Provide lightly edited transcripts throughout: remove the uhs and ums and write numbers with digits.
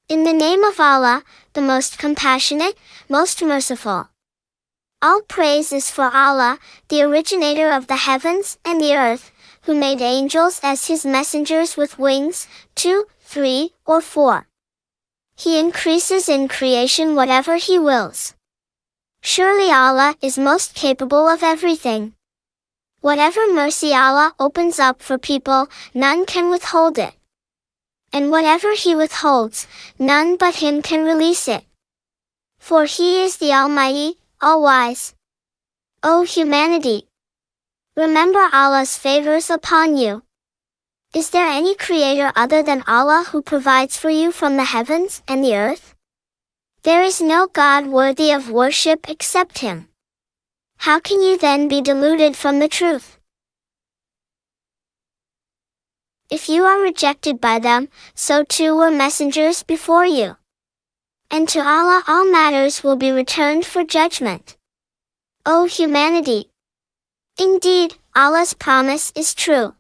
In the name of Allah, the most compassionate, most merciful. All praise is for Allah, the originator of the heavens and the earth, who made angels as his messengers with wings, 2, 3, or 4. He increases in creation whatever he wills. Surely Allah is most capable of everything. Whatever mercy Allah opens up for people, none can withhold it. And whatever he withholds, none but him can release it. For he is the Almighty, all-wise. O humanity! Remember Allah's favors upon you. Is there any creator other than Allah who provides for you from the heavens and the earth? There is no God worthy of worship except Him. How can you then be deluded from the truth? If you are rejected by them, so too were messengers before you. And to Allah all matters will be returned for judgment. O humanity! Indeed, Allah's promise is true.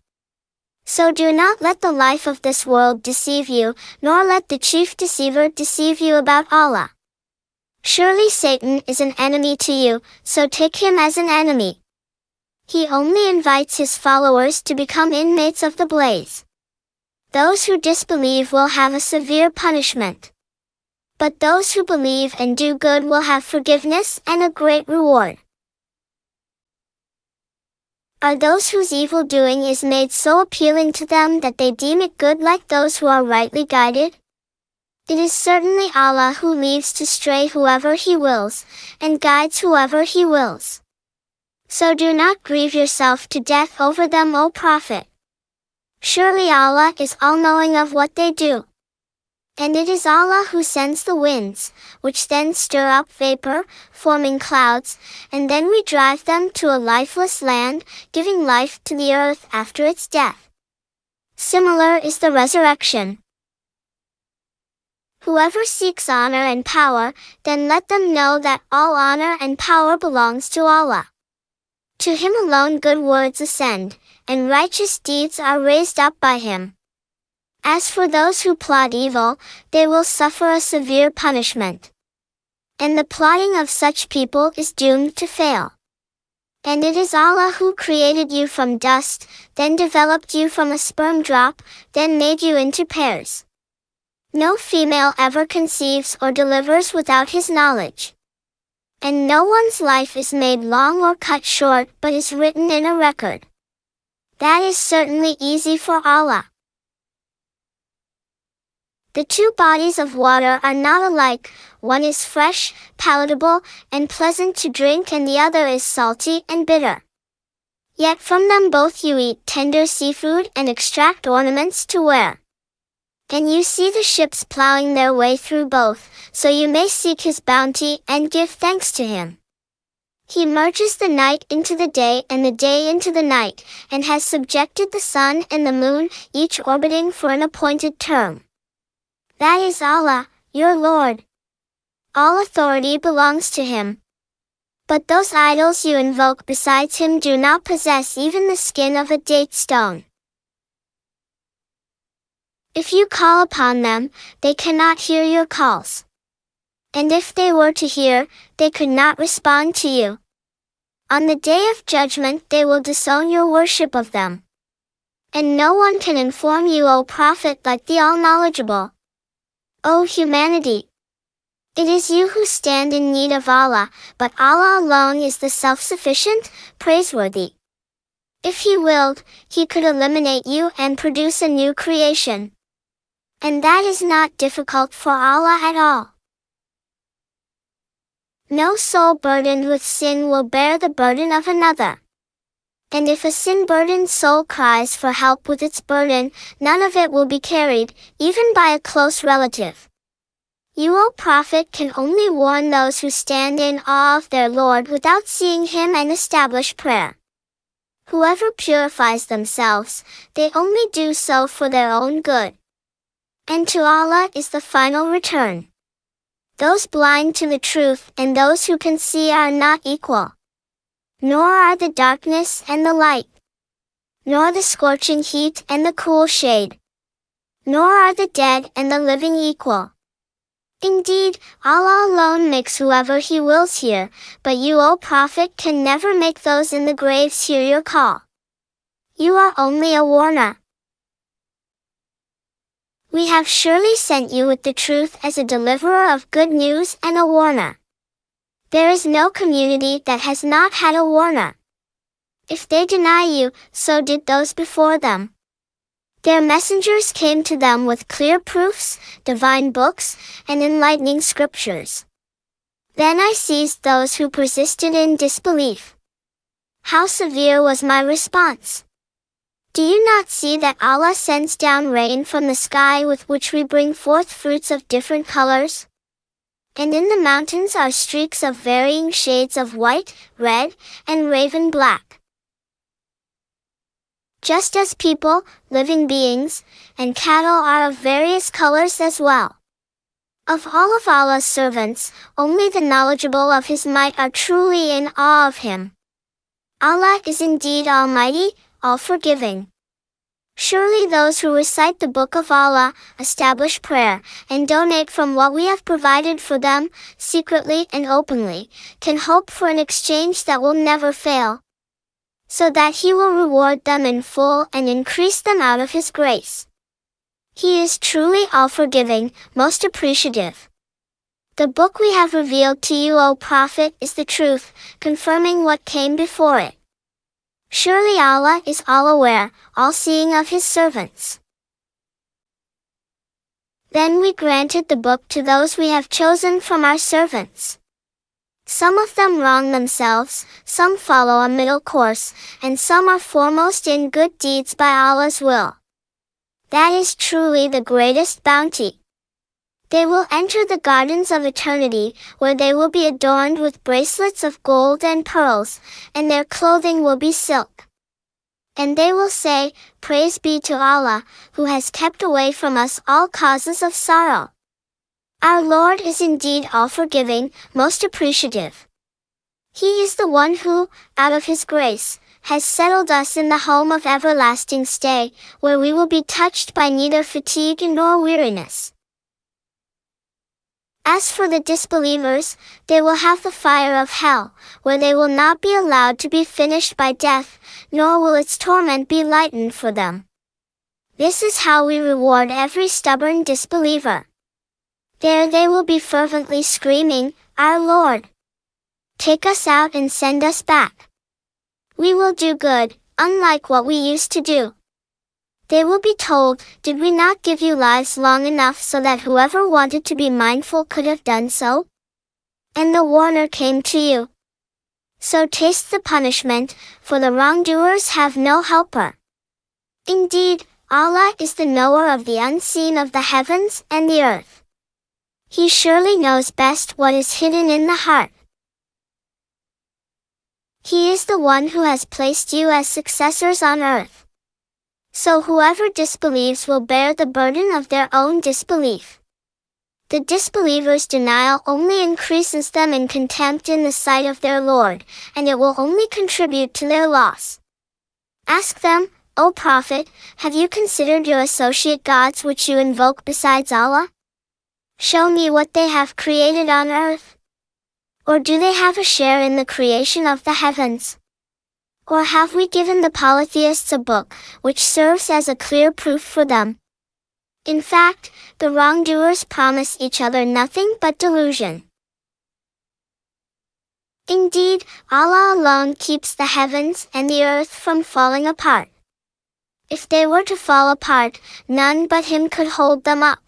So do not let the life of this world deceive you, nor let the chief deceiver deceive you about Allah. Surely Satan is an enemy to you, so take him as an enemy. He only invites his followers to become inmates of the blaze. Those who disbelieve will have a severe punishment. But those who believe and do good will have forgiveness and a great reward. Are those whose evil doing is made so appealing to them that they deem it good like those who are rightly guided? It is certainly Allah who leaves to stray whoever He wills, and guides whoever He wills. So do not grieve yourself to death over them, O Prophet. Surely Allah is all-knowing of what they do. And it is Allah who sends the winds, which then stir up vapor, forming clouds, and then we drive them to a lifeless land, giving life to the earth after its death. Similar is the resurrection. Whoever seeks honor and power, then let them know that all honor and power belongs to Allah. To Him alone good words ascend, and righteous deeds are raised up by Him. As for those who plot evil, they will suffer a severe punishment. And the plotting of such people is doomed to fail. And it is Allah who created you from dust, then developed you from a sperm drop, then made you into pairs. No female ever conceives or delivers without His knowledge. And no one's life is made long or cut short but is written in a record. That is certainly easy for Allah. The two bodies of water are not alike, one is fresh, palatable, and pleasant to drink, and the other is salty and bitter. Yet from them both you eat tender seafood and extract ornaments to wear. And you see the ships plowing their way through both, so you may seek His bounty and give thanks to Him. He merges the night into the day and the day into the night, and has subjected the sun and the moon, each orbiting for an appointed term. That is Allah, your Lord. All authority belongs to Him. But those idols you invoke besides Him do not possess even the skin of a date stone. If you call upon them, they cannot hear your calls. And if they were to hear, they could not respond to you. On the day of judgment they will disown your worship of them. And no one can inform you, O Prophet, like the All-Knowledgeable. O humanity! It is you who stand in need of Allah, but Allah alone is the self-sufficient, praiseworthy. If He willed, He could eliminate you and produce a new creation. And that is not difficult for Allah at all. No soul burdened with sin will bear the burden of another. And if a sin-burdened soul cries for help with its burden, none of it will be carried, even by a close relative. You, O Prophet, can only warn those who stand in awe of their Lord without seeing Him and establish prayer. Whoever purifies themselves, they only do so for their own good. And to Allah is the final return. Those blind to the truth and those who can see are not equal. Nor are the darkness and the light. Nor the scorching heat and the cool shade. Nor are the dead and the living equal. Indeed, Allah alone makes whoever He wills hear, but you, O Prophet, can never make those in the graves hear your call. You are only a warner. We have surely sent you with the truth as a deliverer of good news and a warner. There is no community that has not had a warner. If they deny you, so did those before them. Their messengers came to them with clear proofs, divine books, and enlightening scriptures. Then I seized those who persisted in disbelief. How severe was my response! Do you not see that Allah sends down rain from the sky with which we bring forth fruits of different colors? And in the mountains are streaks of varying shades of white, red, and raven black. Just as people, living beings, and cattle are of various colors as well. Of all of Allah's servants, only the knowledgeable of His might are truly in awe of Him. Allah is indeed Almighty, all-forgiving. Surely those who recite the Book of Allah, establish prayer, and donate from what we have provided for them, secretly and openly, can hope for an exchange that will never fail, so that He will reward them in full and increase them out of His grace. He is truly all-forgiving, most appreciative. The book we have revealed to you, O Prophet, is the truth, confirming what came before it. Surely Allah is all-aware, all-seeing of His servants. Then we granted the book to those we have chosen from our servants. Some of them wrong themselves, some follow a middle course, and some are foremost in good deeds by Allah's will. That is truly the greatest bounty. They will enter the gardens of eternity, where they will be adorned with bracelets of gold and pearls, and their clothing will be silk. And they will say, Praise be to Allah, who has kept away from us all causes of sorrow. Our Lord is indeed all-forgiving, most appreciative. He is the one who, out of His grace, has settled us in the home of everlasting stay, where we will be touched by neither fatigue nor weariness. As for the disbelievers, they will have the fire of hell, where they will not be allowed to be finished by death, nor will its torment be lightened for them. This is how we reward every stubborn disbeliever. There they will be fervently screaming, Our Lord! Take us out and send us back. We will do good, unlike what we used to do. They will be told, Did we not give you lives long enough so that whoever wanted to be mindful could have done so? And the warner came to you. So taste the punishment, for the wrongdoers have no helper. Indeed, Allah is the knower of the unseen of the heavens and the earth. He surely knows best what is hidden in the heart. He is the one who has placed you as successors on earth. So whoever disbelieves will bear the burden of their own disbelief. The disbelievers' denial only increases them in contempt in the sight of their Lord, and it will only contribute to their loss. Ask them, O Prophet, have you considered your associate gods which you invoke besides Allah? Show me what they have created on earth. Or do they have a share in the creation of the heavens? Or have we given the polytheists a book, which serves as a clear proof for them? In fact, the wrongdoers promise each other nothing but delusion. Indeed, Allah alone keeps the heavens and the earth from falling apart. If they were to fall apart, none but Him could hold them up.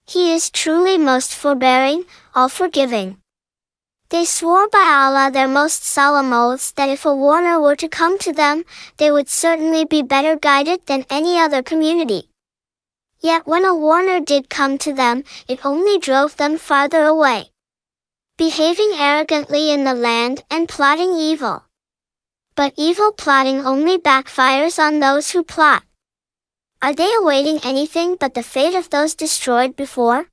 He is truly most forbearing, all-forgiving. They swore by Allah their most solemn oaths that if a warner were to come to them, they would certainly be better guided than any other community. Yet when a warner did come to them, it only drove them farther away, behaving arrogantly in the land and plotting evil. But evil plotting only backfires on those who plot. Are they awaiting anything but the fate of those destroyed before?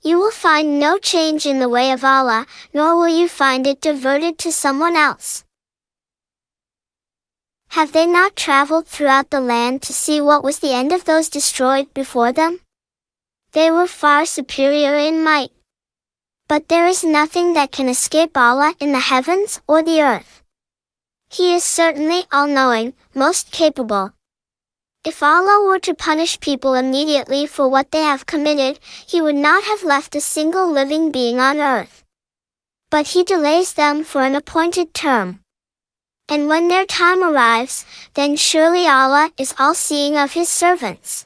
You will find no change in the way of Allah, nor will you find it diverted to someone else. Have they not traveled throughout the land to see what was the end of those destroyed before them? They were far superior in might. But there is nothing that can escape Allah in the heavens or the earth. He is certainly all-knowing, most capable. If Allah were to punish people immediately for what they have committed, He would not have left a single living being on earth. But He delays them for an appointed term. And when their time arrives, then surely Allah is all-seeing of His servants.